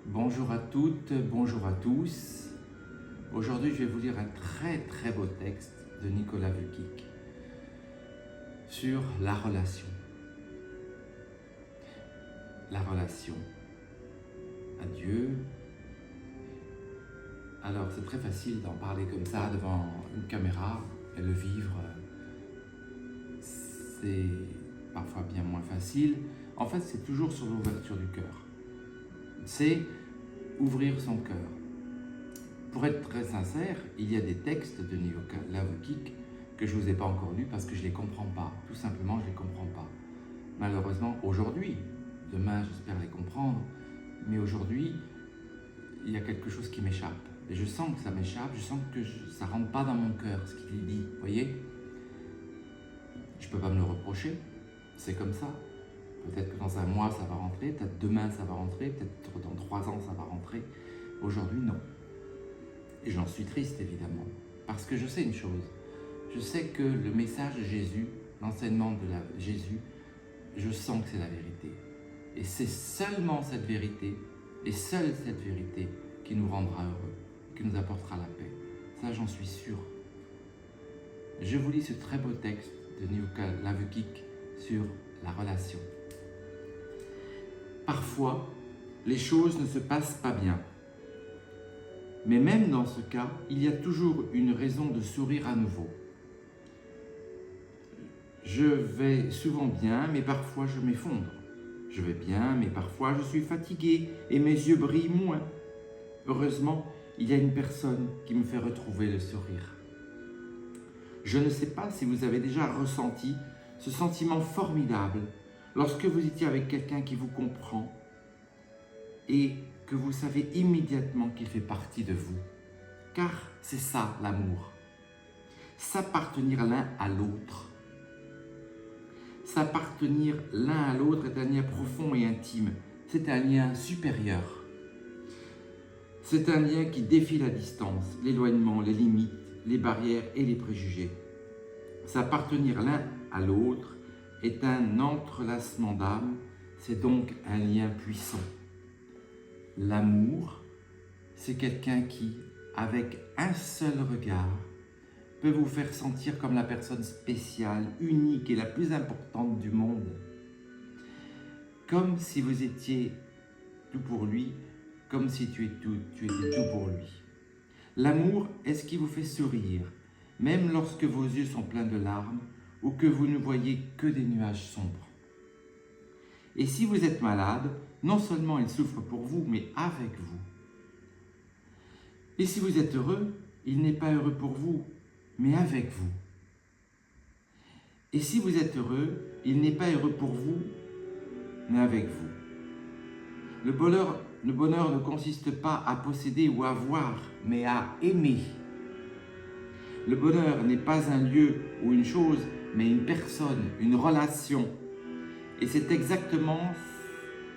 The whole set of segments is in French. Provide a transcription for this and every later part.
Bonjour à toutes, bonjour à tous. Aujourd'hui, je vais vous lire un très beau texte de Nicolas Vukic sur la relation. La relation à Dieu. Alors, c'est très facile d'en parler comme ça devant une caméra et le vivre, c'est parfois bien moins facile. En fait, c'est toujours sur l'ouverture du cœur. C'est ouvrir son cœur. Pour être très sincère, il y a des textes de Nicolas Vukic que je ne vous ai pas encore lus parce que je ne les comprends pas. Tout simplement, je ne les comprends pas. Malheureusement, aujourd'hui, demain, j'espère les comprendre, mais aujourd'hui, il y a quelque chose qui m'échappe. Et je sens que ça m'échappe, je sens que ça ne rentre pas dans mon cœur, ce qu'il dit. Vous voyez? Je ne peux pas me le reprocher, c'est comme ça. Peut-être que dans un mois, ça va rentrer, peut-être demain, ça va rentrer, peut-être dans 3 ans, ça va rentrer. Aujourd'hui, non. Et j'en suis triste, évidemment, parce que je sais une chose. Je sais que le message de Jésus, l'enseignement de Jésus, je sens que c'est la vérité. Et c'est seulement cette vérité, et seule cette vérité, qui nous rendra heureux, qui nous apportera la paix. Ça, j'en suis sûr. Je vous lis ce très beau texte de Nicolas Vukic sur la relation. Parfois, les choses ne se passent pas bien. Mais même dans ce cas, il y a toujours une raison de sourire à nouveau. Je vais souvent bien, mais parfois je m'effondre. Je vais bien, mais parfois je suis fatigué et mes yeux brillent moins. Heureusement, il y a une personne qui me fait retrouver le sourire. Je ne sais pas si vous avez déjà ressenti ce sentiment formidable lorsque vous étiez avec quelqu'un qui vous comprend et que vous savez immédiatement qu'il fait partie de vous. Car c'est ça l'amour. S'appartenir l'un à l'autre. S'appartenir l'un à l'autre est un lien profond et intime. C'est un lien supérieur. C'est un lien qui défie la distance, l'éloignement, les limites, les barrières et les préjugés. S'appartenir l'un à l'autre est un entrelacement d'âme, c'est donc un lien puissant. L'amour, c'est quelqu'un qui, avec un seul regard, peut vous faire sentir comme la personne spéciale, unique et la plus importante du monde. Comme si vous étiez tout pour lui, comme si tu étais tout pour lui. L'amour est ce qui vous fait sourire, même lorsque vos yeux sont pleins de larmes ou que vous ne voyez que des nuages sombres. Et si vous êtes malade, non seulement il souffre pour vous, mais avec vous. Et si vous êtes heureux, il n'est pas heureux pour vous, mais avec vous. Et si vous êtes heureux, il n'est pas heureux pour vous, mais avec vous. Le bonheur ne consiste pas à posséder ou à avoir, mais à aimer. Le bonheur n'est pas un lieu ou une chose, mais une personne, une relation. Et c'est exactement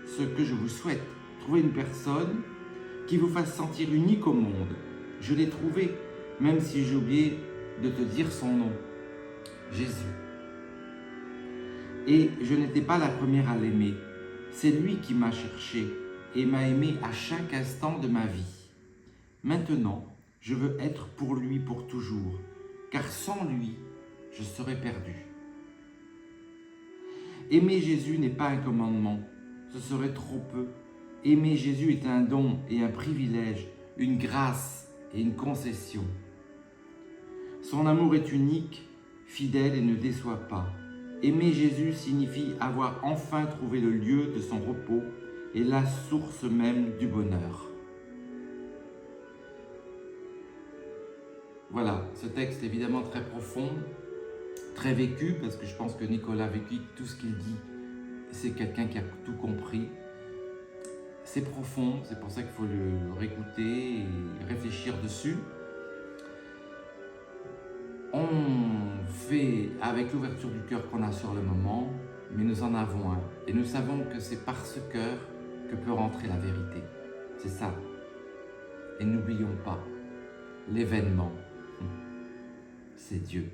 ce que je vous souhaite. Trouver une personne qui vous fasse sentir unique au monde. Je l'ai trouvé, même si j'ai oublié de te dire son nom. Jésus. Et je n'étais pas la première à l'aimer. C'est lui qui m'a cherché et m'a aimé à chaque instant de ma vie. Maintenant, je veux être pour lui pour toujours, car sans lui, je serais perdu. Aimer Jésus n'est pas un commandement, ce serait trop peu. Aimer Jésus est un don et un privilège, une grâce et une concession. Son amour est unique, fidèle et ne déçoit pas. Aimer Jésus signifie avoir enfin trouvé le lieu de son repos et la source même du bonheur. Voilà, ce texte est évidemment très profond, très vécu, parce que je pense que Nicolas Vukic, tout ce qu'il dit, c'est quelqu'un qui a tout compris. C'est profond, c'est pour ça qu'il faut le réécouter et réfléchir dessus. On fait avec l'ouverture du cœur qu'on a sur le moment, mais nous en avons un. Et nous savons que c'est par ce cœur que peut rentrer la vérité. C'est ça. Et n'oublions pas, l'événement, c'est Dieu.